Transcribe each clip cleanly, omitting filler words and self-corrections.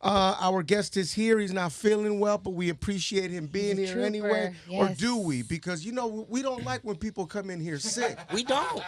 Our guest is here. He's not feeling well, but we appreciate him being here anyway. Or Yes. do we? Because, you know, we don't like when people come in here sick. We don't.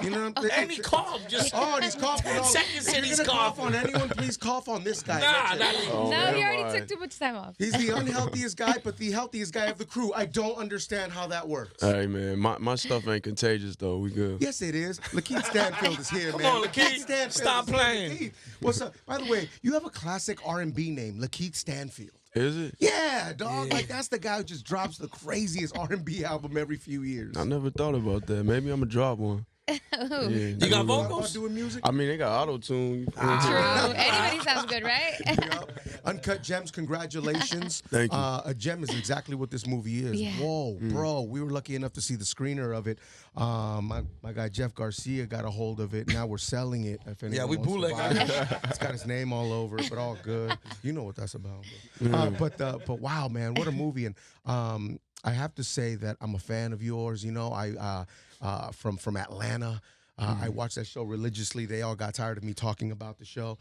You know what I'm saying? And he coughed just Oh, and he's coughing. 10 seconds If and you're he's gonna cough coughing. on anyone, please cough on this guy. Nah, That's not it. me. No, he already took too much time off. He's the unhealthiest guy, but the healthiest guy of the crew. I don't understand how that works. Hey man, my stuff ain't contagious though. We good. Yes, it is. LaKeith Stanfield is here, Come man. on, LaKeith. Stanfield Stop is here. playing. LaKeith. What's up? By the way, you have a classic R&B name, LaKeith Stanfield. Is it? Yeah, dog. Like that's the guy who just drops the craziest R&B album every few years. I never thought about that. Maybe I'm gonna drop one. Yeah, You got About vocals? doing music? I mean, they got auto tune. True. Anybody sounds good, right? Yep. Uncut Gems, congratulations. Thank you. A gem is exactly what this movie is. Yeah. Whoa, bro. We were lucky enough to see the screener of it. My guy Jeff Garcia got a hold of it. Now we're selling it. If anyone we wants to bootleg buy it. It's got his name all over it, but all good. You know what that's about. But wow, man, what a movie. And I have to say that I'm a fan of yours. You know, I from Atlanta. I watched that show religiously. They all got tired of me talking about the show.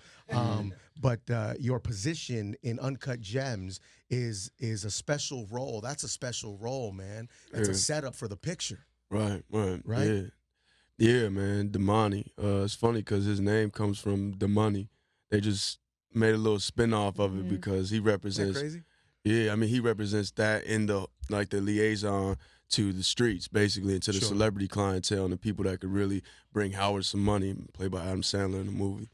But your position in Uncut Gems is a special role. That's a special role, man. That's a setup for the picture. Right. Right? Yeah, man. Damani. It's funny because his name comes from the money. They just made a little spin-off of it because he Isn't that represents. crazy? Yeah, I mean, he represents that in the liaison to the streets, basically, and to the Sure. celebrity clientele and the people that could really bring Howard some money, played by Adam Sandler in the movie.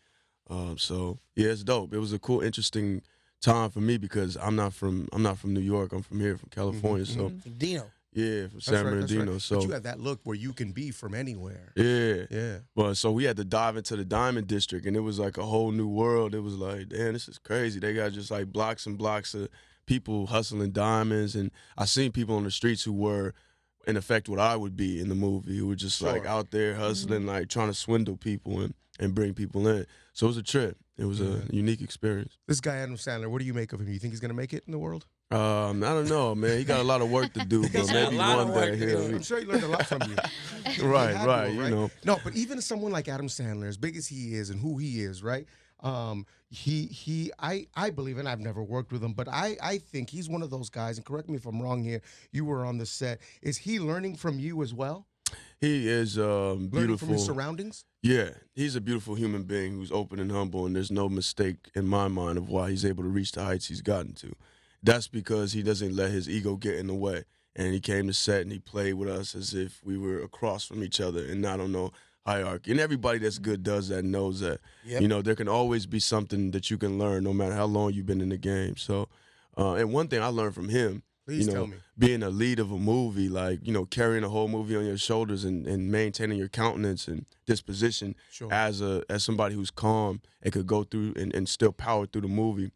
So yeah, it's dope. It was a cool, interesting time for me because I'm not from New York. I'm from here, from California. So Dino. yeah, from That's San right, that's Bernardino. right. So But you have that look where you can be from anywhere. yeah. Yeah. But so we had to dive into the Diamond District, and it was like a whole new world. It was like, damn, this is crazy. They got just like blocks and blocks of people hustling diamonds, and I seen people on the streets who were, in effect, what I would be in the movie, who were just like Sure. out there hustling, like trying to swindle people and bring people in. So it was a trip. It was a unique experience. This guy, Adam Sandler, what do you make of him? You think he's going to make it in the world? I don't know, man. He got a lot of work to do, but got maybe a lot one of work day to he'll. do. I'm sure he learned a lot from you. Right, He had right. to, You know. No, but even someone like Adam Sandler, as big as he is and who he is, right? I believe, and I've never worked with him, but I think he's one of those guys, and correct me if I'm wrong here, you were on the set. Is he learning from you as well? He is Learning beautiful. from his surroundings? Yeah, he's a beautiful human being who's open and humble, and there's no mistake in my mind of why he's able to reach the heights he's gotten to. That's because he doesn't let his ego get in the way. And he came to set and he played with us as if we were across from each other and not on no hierarchy. And everybody that's good does that and knows that. Yep. You know, there can always be something that you can learn no matter how long you've been in the game. So, and one thing I learned from him, Please you know, tell me. being a lead of a movie, like, you know, carrying a whole movie on your shoulders and maintaining your countenance and disposition Sure. as somebody who's calm and could go through and still power through the movie,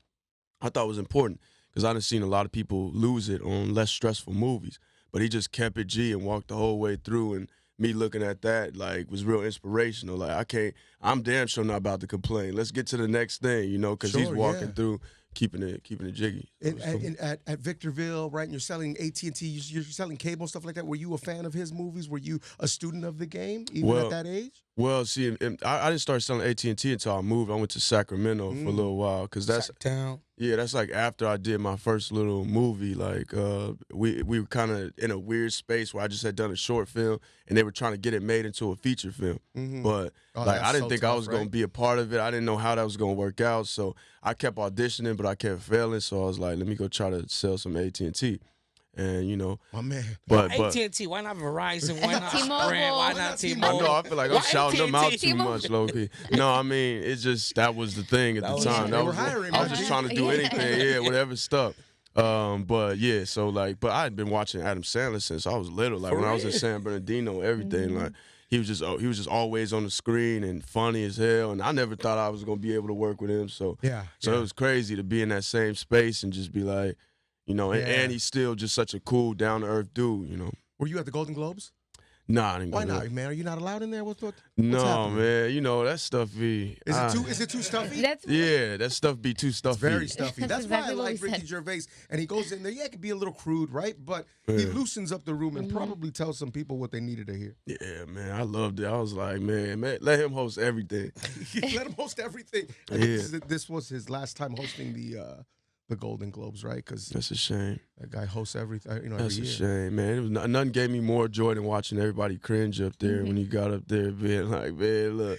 I thought was important because I done seen a lot of people lose it on less stressful movies. But he just kept it G and walked the whole way through, and me looking at that, like, was real inspirational. Like, I'm damn sure not about to complain. Let's get to the next thing, you know, because he's Sure, walking yeah. through, keeping it jiggy. So it was cool. At Victorville, right? And you're selling AT&T, you're selling cable, stuff like that. Were you a fan of his movies? Were you a student of the game, even at that age? Well, see, I didn't start selling AT&T until I moved. I went to Sacramento for a little while because that's Town. that's like after I did my first little movie. Like we were kind of in a weird space where I just had done a short film and they were trying to get it made into a feature film. But like that's I didn't so think I tough, was gonna right? be a part of it. I didn't know how that was gonna work out. So I kept auditioning, but I kept failing. So I was like, let me go try to sell some AT&T. And you know, My man. but AT&T, why not Verizon? Why not T-Mobile. Sprint? Why not I T-Mobile? know. I feel like I'm Why shouting them out AT&T? too much, low key. No, I mean it's just that was the thing at the was time. it. They That were was hiring, I was man. just trying to do anything, yeah, whatever stuff. But yeah, so like, but I had been watching Adam Sandler since I was little. Like For when I was in real? San Bernardino, everything. Like he was just always on the screen and funny as hell. And I never thought I was gonna be able to work with him. So Yeah. it was crazy to be in that same space and just be like, you know, Yeah. and he's still just such a cool, down to earth dude, you know. Were you at the Golden Globes? Nah, I didn't go Why there. not, man? Are you not allowed in there? What's No, happening? man. You know that stuff be. Is it too stuffy? Yeah, that stuff be too stuffy. Very stuffy. That's exactly why I what like we Ricky said. Gervais, and he goes in there. Yeah, it can be a little crude, right? But he loosens up the room and probably tells some people what they needed to hear. Yeah, man, I loved it. I was like, man, let him host everything. Let him host everything. I think this was his last time hosting the Golden Globes, right? Because That's a shame. that guy hosts everything. Every That's a year. shame, man. It was nothing gave me more joy than watching everybody cringe up there when he got up there being like, man, look,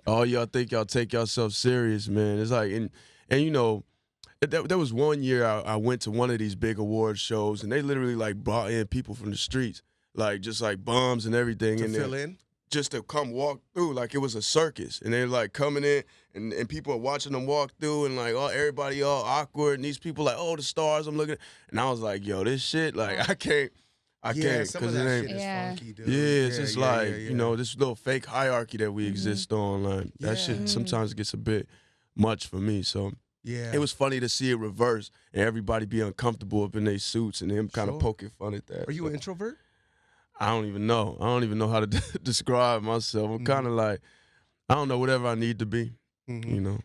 all y'all think y'all take yourself serious, man. It's like, and you know, there was one year I went to one of these big award shows, and they literally like brought in people from the streets, like just like bums and everything, To and fill in. just to come walk through like it was a circus, and they're like coming in and people are watching them walk through, and like everybody all awkward, and these people like, oh, the stars I'm looking at. And I was like, yo, this shit, like I can't Some of because it that ain't. shit is Yeah. funky, dude. Yeah, it's just like, yeah. you know, this little fake hierarchy that we exist on. Like that shit sometimes gets a bit much for me. So Yeah. it was funny to see it reverse and everybody be uncomfortable up in their suits and him kind of Sure. poking fun at that. Are you So an introvert? I don't even know. I don't even know how to describe myself. I'm kind of like, I don't know, whatever I need to be, you know.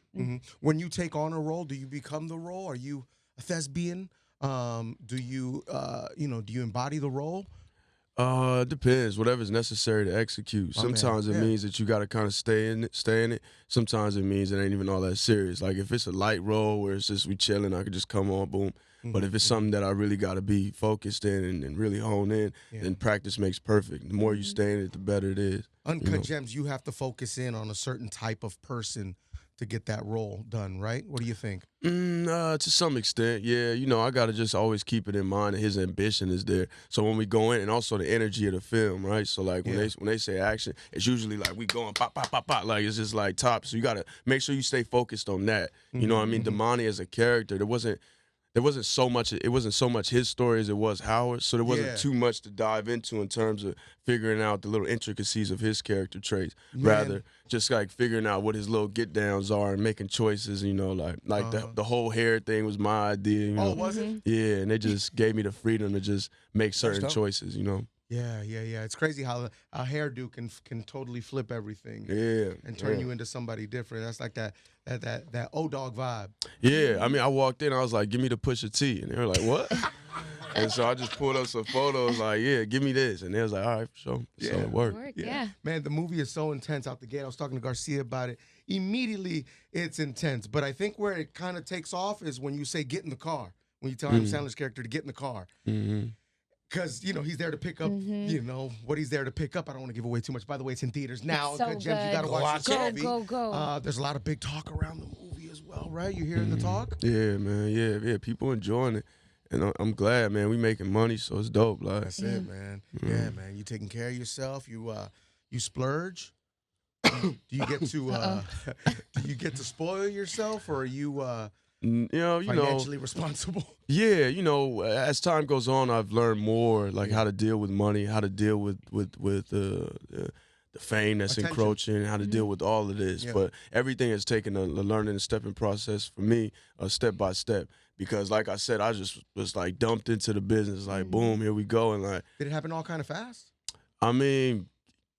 When you take on a role, do you become the role? Are you a thespian? Do you do you embody the role? It depends. Whatever's necessary to execute. My man, Sometimes it yeah. means that you got to kind of stay in it. Sometimes it means it ain't even all that serious. Like if it's a light role where it's just we chilling, I could just come on, boom. But if it's something that I really got to be focused in and really hone in, then practice makes perfect. The more you stay in it, the better it is. Uncut Gems, you have to focus in on a certain type of person to get that role done, right? What do you think? To some extent, yeah. You know, I got to just always keep it in mind that his ambition is there. So when we go in, and also the energy of the film, right? So like when they say action, it's usually like we going pop, pop, pop, pop. Like it's just like top. So you got to make sure you stay focused on that. You know what I mean? Damani as a character, there wasn't so much. It wasn't so much his story as it was Howard. So there wasn't too much to dive into in terms of figuring out the little intricacies of his character traits. Rather, just like figuring out what his little get downs are and making choices. You know, like the whole hair thing was my idea. You know? Oh, was it? Yeah, and they just gave me the freedom to just make certain choices. You know. Yeah. It's crazy how a hairdo can totally flip everything. Yeah. And turn you into somebody different. That's like that O-Dog vibe. Yeah, I mean, I walked in, I was like, give me the Pusha T. And they were like, what? And so I just pulled up some photos, like, yeah, give me this. And they was like, all right, for sure. So it worked. Yeah. Man, the movie is so intense out the gate. I was talking to Garcia about it. Immediately, it's intense. But I think where it kind of takes off is when you say get in the car. When you tell Adam Sandler's character to get in the car. Because, he's there to pick up, what he's there to pick up. I don't want to give away too much. By the way, it's in theaters now. It's so Uncut Gems, you good. got to watch this movie. Go. There's a lot of big talk around the movie as well, right? You hearing the talk? Yeah, man. Yeah. People enjoying it. And I'm glad, man. We making money, so it's dope. Like, That's it, man. Yeah, man. You taking care of yourself. You splurge. Do you get to spoil yourself, or are you financially responsible? Yeah, as time goes on, I've learned more, like how to deal with money, how to deal with the fame that's Attention. encroaching, how to deal with all of this. Yeah. But everything has taken a learning and stepping process for me, step by step. Because, like I said, I just was like dumped into the business, like boom, here we go, and like. Did it happen all kind of fast? I mean,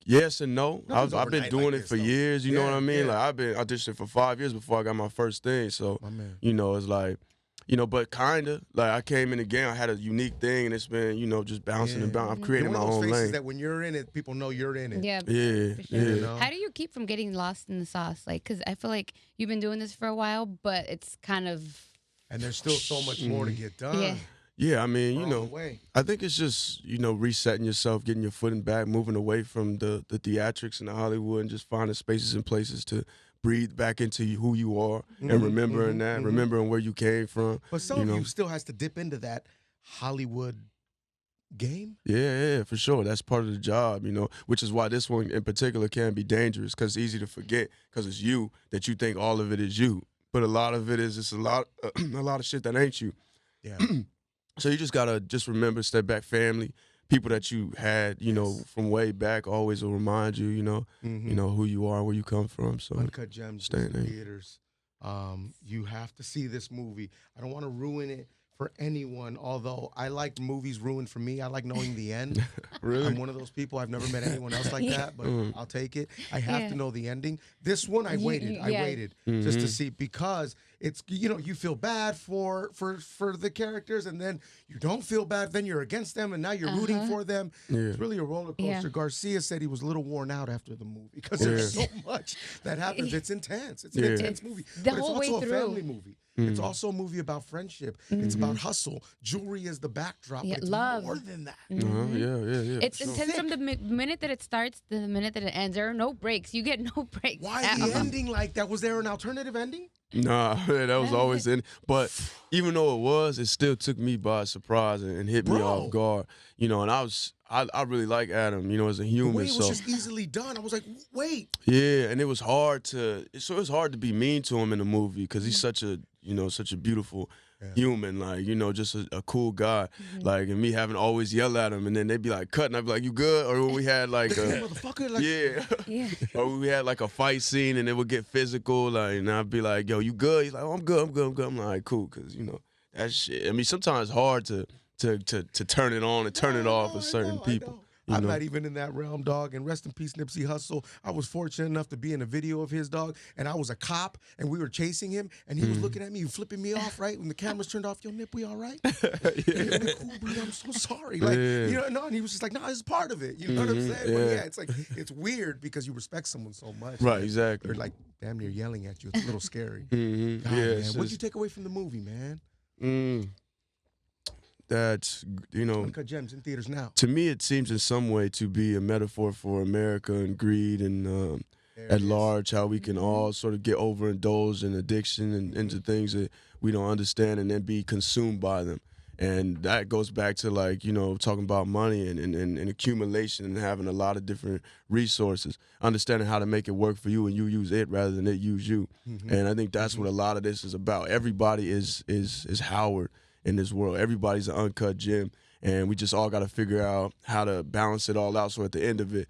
yes and no. Nothing's I've been overnight doing like it this, for though. years. You know what I mean? Yeah. Like I've been auditioning for 5 years before I got my first thing. So, My man. it's like, but kinda like I came in the game. I had a unique thing, and it's been, just bouncing and bouncing. I've created You're my one of those own faces lane. that when you're in it, people know you're in it. Yeah. Yeah, for sure. yeah. You know? How do you keep from getting lost in the sauce? Like, because I feel like you've been doing this for a while, but it's kind of. And there's still so much more to get done. Yeah. Yeah, I mean, We're on the way. I think it's just, resetting yourself, getting your foot in back, moving away from the theatrics and the Hollywood, and just finding spaces and places to breathe back into who you are and remembering that, remembering where you came from. But some of you still has to dip into that Hollywood game. Yeah, for sure. That's part of the job, which is why this one in particular can be dangerous, because it's easy to forget because it's you, that you think all of it is you. But a lot of it is just a lot of shit that ain't you. Yeah. So you just gotta remember, step back, family, people that you had, from way back, always will remind you, who you are, where you come from. So Uncut Gems stay is in in there. theaters. You have to see this movie. I don't want to ruin it for anyone, although I like movies ruined for me. I like knowing the end. Really? I'm one of those people. I've never met anyone else like that, but I'll take it. I have to know the ending. This one, I waited. I waited just to see, because it's, you feel bad for the characters, and then you don't feel bad. Then you're against them, and now you're rooting for them. Yeah. It's really a roller coaster. Garcia said he was a little worn out after the movie because there's so much that happens. It's intense. It's an intense movie, the but it's whole way also a through. family movie. It's also a movie about friendship. It's about hustle. Jewelry is the backdrop, but it's love. more than that. Yeah. It's intense from the minute that it starts to the minute that it ends. There are no breaks. You get no breaks. Why the ending like that? Was there an alternative ending? Nah, that was always in. But even though it was, it still took me by surprise and hit me off guard. And I really like Adam, as a human. The way it was just easily done. I was like, wait. Yeah, and it was hard to be mean to him in the movie because he's such a beautiful human, like, just a cool guy. Like, and me having to always yell at him, and then they'd be like, cut, and I'd be like, you good? Or when we had like motherfucker, like, or we had like a fight scene and it would get physical, like, and I'd be like, yo, you good? He's like, oh, I'm good. I'm like, cool, because that shit. I mean, sometimes it's hard to turn it on and turn it off with certain people. I'm not even in that realm, dog. And rest in peace, Nipsey Hussle. I was fortunate enough to be in a video of his, dog. And I was a cop, and we were chasing him, and he was looking at me, flipping me off, right? When the cameras turned off, yo, Nip, we all right? Yeah, we cool, bro. I'm so sorry. Like, and he was just like, no, it's part of it. You know what I'm saying? But it's like, it's weird because you respect someone so much. Right, exactly. They're like damn near yelling at you. It's a little scary. God, man. What did you take away from the movie, man? That's, Uncut Gems in theaters now. To me, it seems in some way to be a metaphor for America and greed and at large, how we can all sort of get overindulged in addiction and into things that we don't understand and then be consumed by them. And that goes back to, like, talking about money and accumulation and having a lot of different resources, understanding how to make it work for you and you use it rather than it use you. And I think that's what a lot of this is about. Everybody is Howard in this world. Everybody's an uncut gem, and we just all got to figure out how to balance it all out so at the end of it,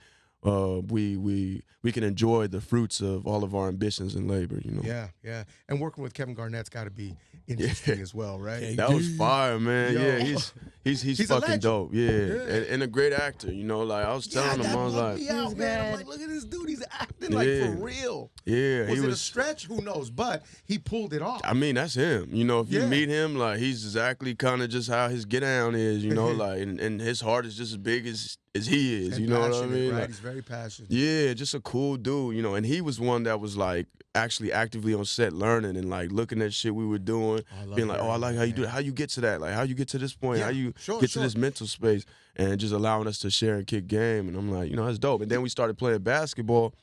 we can enjoy the fruits of all of our ambitions and labor, Yeah. And working with Kevin Garnett's got to be interesting as well, right? That was fire, man. Yo. Yeah, he's fucking dope. Yeah. Yeah. And a great actor, like I was telling him, I was like, out, man. I'm like, look at this dude, he's acting like for real. Yeah, was it a stretch? Who knows? But he pulled it off. I mean, that's him. If you meet him, like, he's exactly kind of just how his get down is, like, and his heart is just as big as he is, and you know what I mean? Right? Like, He's very passionate. Yeah, just a cool dude, and he was one that was like actually actively on set learning and like looking at shit we were doing, being like, oh, I like how you do it. How you get to that? Like, how you get to this point? How you get to this mental space? And just allowing us to share and kick game. And I'm like, that's dope. And then we started playing basketball.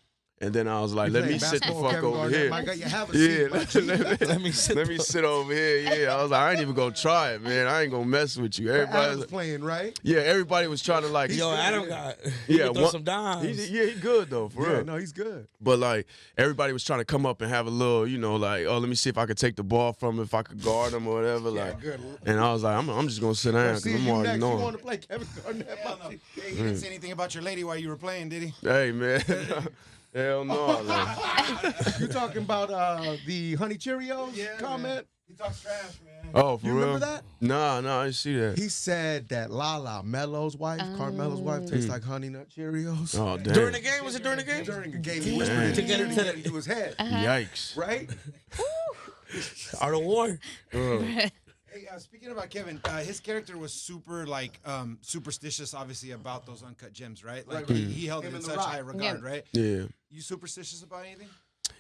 And then I was like, let me sit the fuck over here. Let me sit over here. Yeah, I was like, I ain't even gonna try it, man. I ain't gonna mess with you. Everybody was playing, right? Yeah, everybody was trying to like. Yo, Adam got throw some dimes. He good though, for real. No, he's good. But like, everybody was trying to come up and have a little, like, oh, let me see if I could take the ball from him, if I could guard him or whatever. Like, good. And I was like, I'm just gonna sit down because I'm already knowing. You want to play Kevin Garnett? He didn't say anything about your lady while you were playing, did he? Hey, man. Hell no. You talking about the Honey Cheerios comment? Man. He talks trash, man. Oh, for you real? remember that? Nah, I didn't see that. He said that Lala Mello's wife, Carmelo's wife, tastes like Honey Nut Cheerios. Oh, damn. During the game? Was it during the game? During the game, he whispered it to get into his head. Yikes. Right? Art of War. Hey, speaking about Kevin, his character was super superstitious, obviously, about those uncut gems, right? Like he held it in such high regard, right? Yeah. You superstitious about anything?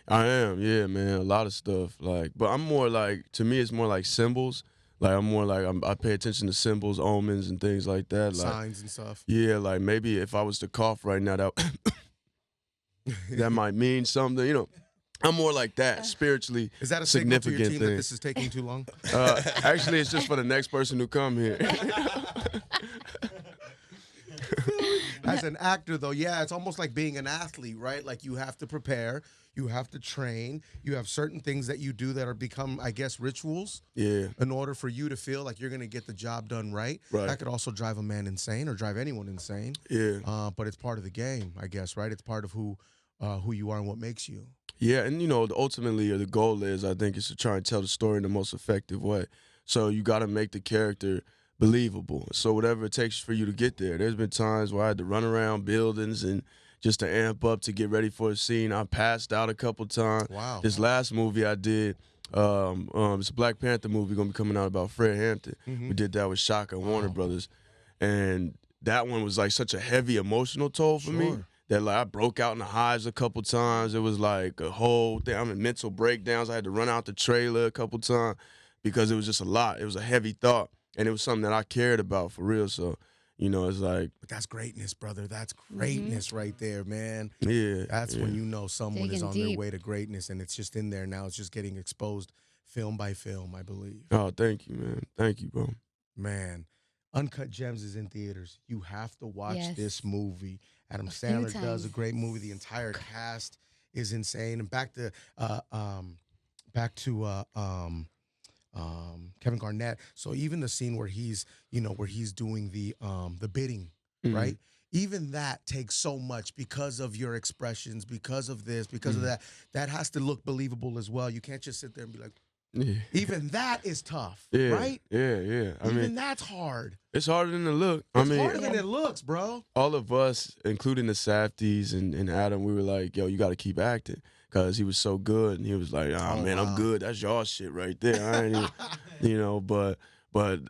I am, yeah, man. A lot of stuff, like, but I'm more like, to me, it's more like symbols. Like, I'm more like, I pay attention to symbols, omens, and things like that. Like, signs and stuff. Yeah, like maybe if I was to cough right now, that might mean something, I'm more like that, spiritually. Is that a signal to your significant team thing. that this is taking too long? Actually, it's just for the next person who come here. As an actor, though, yeah, it's almost like being an athlete, right? Like, you have to prepare, you have to train, you have certain things that you do that are become, I guess, rituals. Yeah. In order for you to feel like you're going to get the job done right. Right. That could also drive a man insane or drive anyone insane. Yeah. But it's part of the game, I guess, right? It's part of who you are and what makes you. Yeah, and ultimately the goal is, I think, is to try and tell the story in the most effective way. So you got to make the character believable. So whatever it takes for you to get there. There's been times where I had to run around buildings and just to amp up to get ready for a scene. I passed out a couple times. Wow. This last movie I did, it's a Black Panther movie going to be coming out about Fred Hampton. We did that with Shaka and Warner Brothers. And that one was like such a heavy emotional toll for me that like I broke out in the hives a couple times. It was like a whole thing. I'm in mental breakdowns. I had to run out the trailer a couple times because it was just a lot. It was a heavy thought. And it was something that I cared about for real. So, you know, it's like. But that's greatness, brother. That's greatness right there, man. Yeah. That's when you know someone is Digging on deep. their way to greatness, and it's just in there now. It's just getting exposed film by film, I believe. Oh, thank you, man. Thank you, bro. Man, Uncut Gems is in theaters. You have to watch Yes. this movie. Adam few Sandler does a times. great movie. The entire cast is insane. And back to Kevin Garnett. So even the scene where he's doing the bidding, right? Even that takes so much because of your expressions, because of this, because of that. That has to look believable as well. You can't just sit there and be like, even that is tough, right? Yeah. I Even mean, that's hard. it's harder than it look. It's harder than it looks, bro. All of us, including the Safdies and Adam, we were like, yo, you got to keep acting. Because he was so good. And he was like, man, I'm good. That's y'all shit right there. I ain't even, you know, but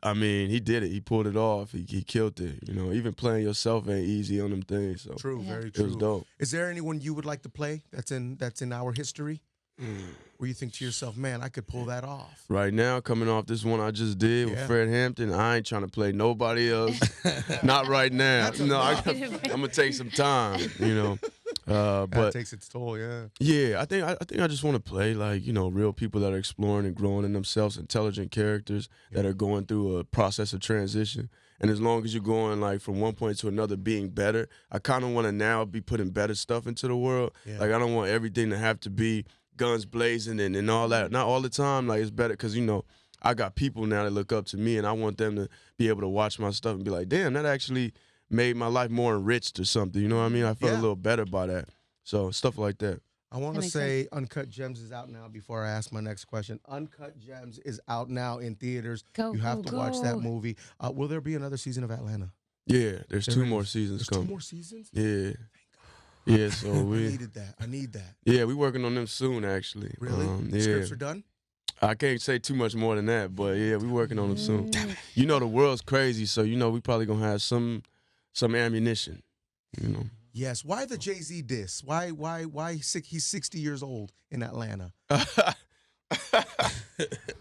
I mean, he did it. He pulled it off. He killed it. You know, even playing yourself ain't easy on them things. So True, Yeah. very it true. was dope. Is there anyone you would like to play that's in our history? Where you think to yourself, man, I could pull that off? Right now, coming off this one I just did with Fred Hampton, I ain't trying to play nobody else. Not right now. No, I'm gonna take some time. You know, That but takes its toll, yeah. yeah, I think I just want to play like, you know, real people that are exploring and growing in themselves, intelligent characters that are going through a process of transition. And as long as you're going like from one point to another being better, I kind of want to now be putting better stuff into the world. Yeah. Like I don't want everything to have to be guns blazing and all that. Not all the time. Like it's better because, you know, I got people now that look up to me and I want them to be able to watch my stuff and be like, damn, that actually made my life more enriched or something. You know what I mean? I felt a little better by that. So stuff like that. I want That to makes say Uncut Gems is out now before I ask my next question. Uncut Gems is out now in theaters. Go, You have go, to watch that go. movie. Will there be another season of Atlanta? Yeah, there's There two is. more seasons There's coming. 2 more seasons? Yeah. Yeah, so I we needed that. I need that. yeah, we working on them soon actually. Really? Yeah. Scripts are done? I can't say too much more than that, but yeah, we working on them soon. You know the world's crazy, so you know we probably gonna have some ammunition. You know. Yes. Why the Jay-Z diss? Why he's 60 years old in Atlanta?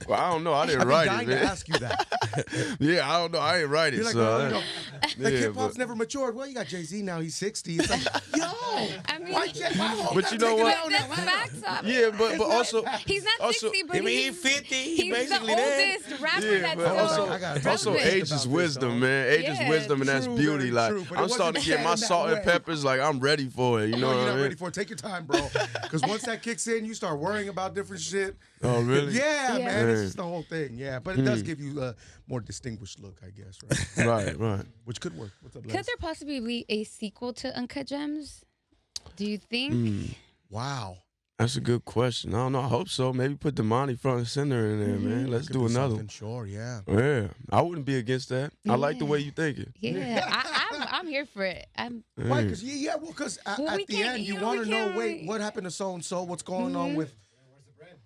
Well, I don't know. I I've didn't been write dying it, to man. ask you that. Yeah, I don't know. I ain't write it. You're like, so well, you know, like yeah, hip hop's but- never matured. Well, you got Jay-Z now. He's 60. It's like, yo, I mean, why But you know what? that's facts up. Yeah, but also He's not Also- 60, but I mean, he's, he 50. He he's the basically there. oldest rapper yeah, that's but still I gotta also relevant. age is about this, wisdom, though. man. Age is Yeah, wisdom, and that's true, beauty. very Like true, but it I'm starting to wasn't get my said in that salt and way. peppers. Like I'm ready for it. You know No, what you're I not mean? ready for it. Take your time, bro. Because once that kicks in, you start worrying about different shit. Oh really? Yeah, Yeah. man. It's Yeah. just the whole thing. Yeah, but it does give you a more distinguished look, I guess, right? Right. Which could work. What's up, Les? Could there possibly be a sequel to Uncut Gems? Do you think? Wow. That's a good question. I don't know. I hope so. Maybe put Damani front and center in there, man. Let's Could do be another something, one. Sure, yeah. Yeah, I wouldn't be against that. I like the way you think it. Yeah, I'm here for it. Why? Because because Well, at we the can't- end you you know, want we to know. can't Wait, really- what happened to so and so? What's going on with?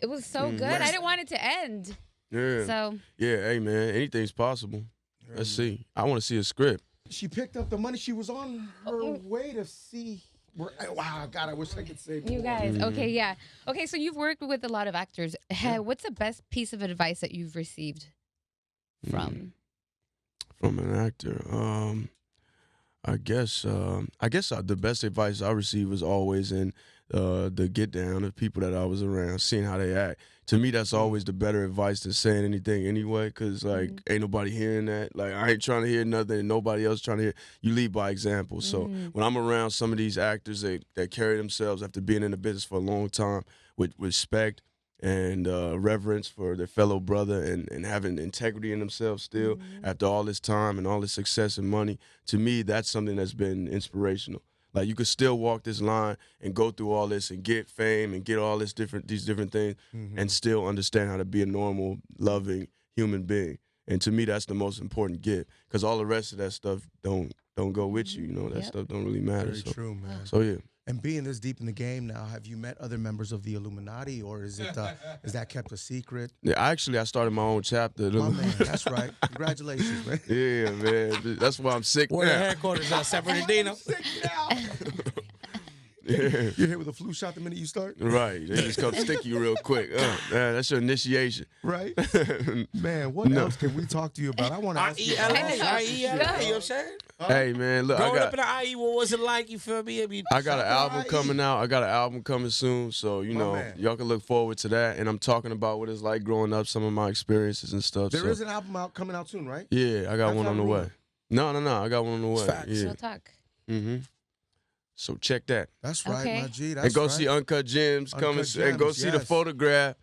It was so good. I didn't want it to end. Yeah. So Yeah, hey man, anything's possible. Let's see. I want to see a script. She picked up the money. She was on her way to see. Wow, God, I wish I could say. you more. guys, okay, yeah, okay. So you've worked with a lot of actors. What's the best piece of advice that you've received from? From an actor. I guess the best advice I received was always in the get down of people that I was around, seeing how they act. To me, that's always the better advice than saying anything anyway, because like ain't nobody hearing that. Like I ain't trying to hear nothing, and nobody else trying to hear. You lead by example. So when I'm around some of these actors that carry themselves after being in the business for a long time with respect and reverence for their fellow brother and having integrity in themselves still after all this time and all this success and money, to me, that's something that's been inspirational. Like you could still walk this line and go through all this and get fame and get all these different things and still understand how to be a normal, loving human being. And to me, that's the most important gift, because all the rest of that stuff don't go with you. You know, that stuff don't really matter. Very true, man. So yeah. And being this deep in the game now, have you met other members of the Illuminati, or is that kept a secret? Yeah, I started my own chapter. My man, that's right. Congratulations, man. Yeah, man. That's why I'm sick Where now. the headquarters at? San Bernardino. Sick now. Yeah. You're hit with a flu shot the minute you start? Right. They just come stick you real quick. That's your initiation. Right? Man, what else can we talk to you about? I want to ask you. IELA, you know what I'm saying? Hey, man, look, Growing up in the IE, what was it like? You feel me? I got an album coming out. I got an album coming soon. So, you know, y'all can look forward to that. And I'm talking about what it's like growing up, some of my experiences and stuff. There is an album coming out soon, right? Yeah, I got one on the way. No. I got one on the way. Facts. Yeah. Real talk. Mm-hmm. So check that. That's right, Okay. my G. That's And go right. see Uncut Gems coming, Uncut and go Gems, see the yes. photograph,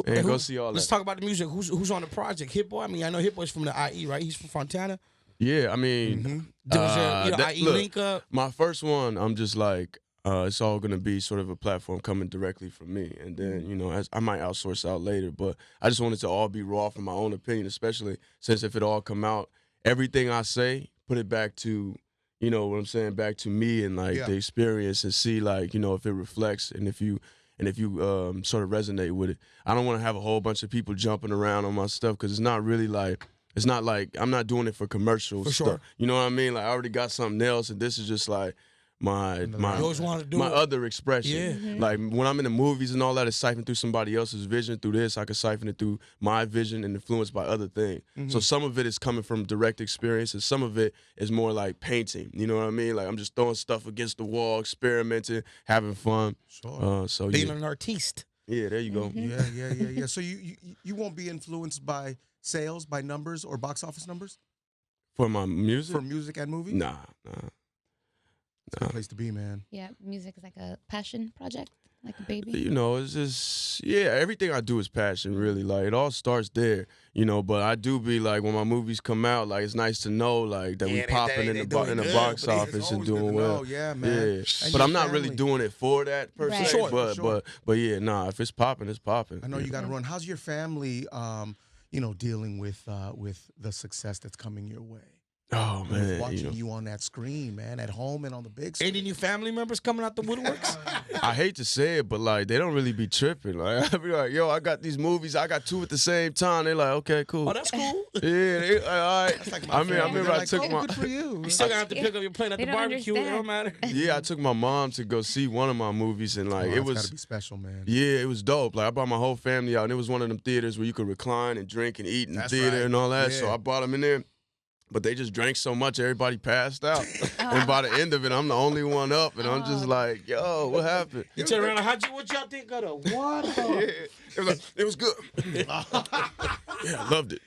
and go see all Let's that. talk about the music. Who's on the project? Hit Boy? I mean, I know Hit Boy's from the IE, right? He's from Fontana. Yeah, I mean, There was a IE look, link up. my first one, I'm just like, it's all gonna be sort of a platform coming directly from me, and then you know, I might outsource out later, but I just want it to all be raw from my own opinion, especially since if it all come out, everything I say, put it back to, you know what I'm saying, back to me and like the experience, and see like, you know, if it reflects and if you sort of resonate with it. I don't want to have a whole bunch of people jumping around on my stuff, because it's not like I'm not doing it for commercial stuff. sure. You know what I mean? Like I already got something else, and this is just like my You always wanted to do my it. other expression. Yeah. Mm-hmm. Like when I'm in the movies and all that, it's siphoned through somebody else's vision. Through this, I can siphon it through my vision and influenced by other things. So some of it is coming from direct experience, and some of it is more like painting. You know what I mean? Like I'm just throwing stuff against the wall, experimenting, having fun. Sure. So Being yeah, an artiste. yeah, there you go. Yeah. So you won't be influenced by sales, by numbers, or box office numbers For my music, for music and movie? nah. It's a good place to be, man. Yeah, music is like a passion project, like a baby. You know, it's just, everything I do is passion, really. Like, it all starts there, you know, but I do be like, when my movies come out, like, it's nice to know, like, that we popping in the box office and doing well. Yeah, man. Yeah, And but your I'm not really family. doing it for that per Right. se. Sure, But yeah, nah. If it's popping, it's popping. I know you got to run. How's your family, dealing with the success that's coming your way? Oh man, Watching you on that screen, man, at home and on the big screen. Any new family members coming out the woodworks? I hate to say it, but like they don't really be tripping. Like I be like, yo, I got these movies, I got two at the same time. They're like, okay, cool. Oh, that's cool. Yeah, they, all right. That's like I remember They're I like, took oh, my. good for you. You still gonna have to pick up your plate at They the don't barbecue. It don't understand. matter. Yeah, I took my mom to go see one of my movies, and like Oh, it it's was. gotta be special, man. Yeah, it was dope. Like I brought my whole family out, and it was one of them theaters where you could recline and drink and eat in the That's theater right. and all that. So Yeah. I brought them in there, but they just drank so much, everybody passed out. And by the end of it, I'm the only one up, and I'm just like, yo, what happened? You turn around, what y'all think of the what? Yeah, it was good. Yeah, I loved it.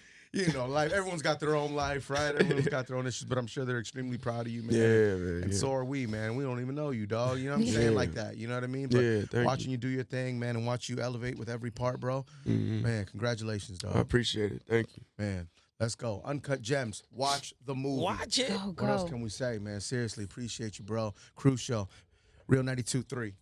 Life. Everyone's got their own life, right? Everyone's got their own issues, but I'm sure they're extremely proud of you, man. Yeah, man. And yeah. so are we, man. We don't even know you, dog. You know what I'm saying? Yeah. Like that. You know what I mean? But Yeah, thank watching you do your thing, man, and watch you elevate with every part, bro. Mhm. Man, congratulations, dog. I appreciate it. Thank you. Man, let's go. Uncut Gems. Watch the movie. Watch it. Oh, What else go. can we say, man? Seriously, appreciate you, bro. Cruz Show. Real 92.3.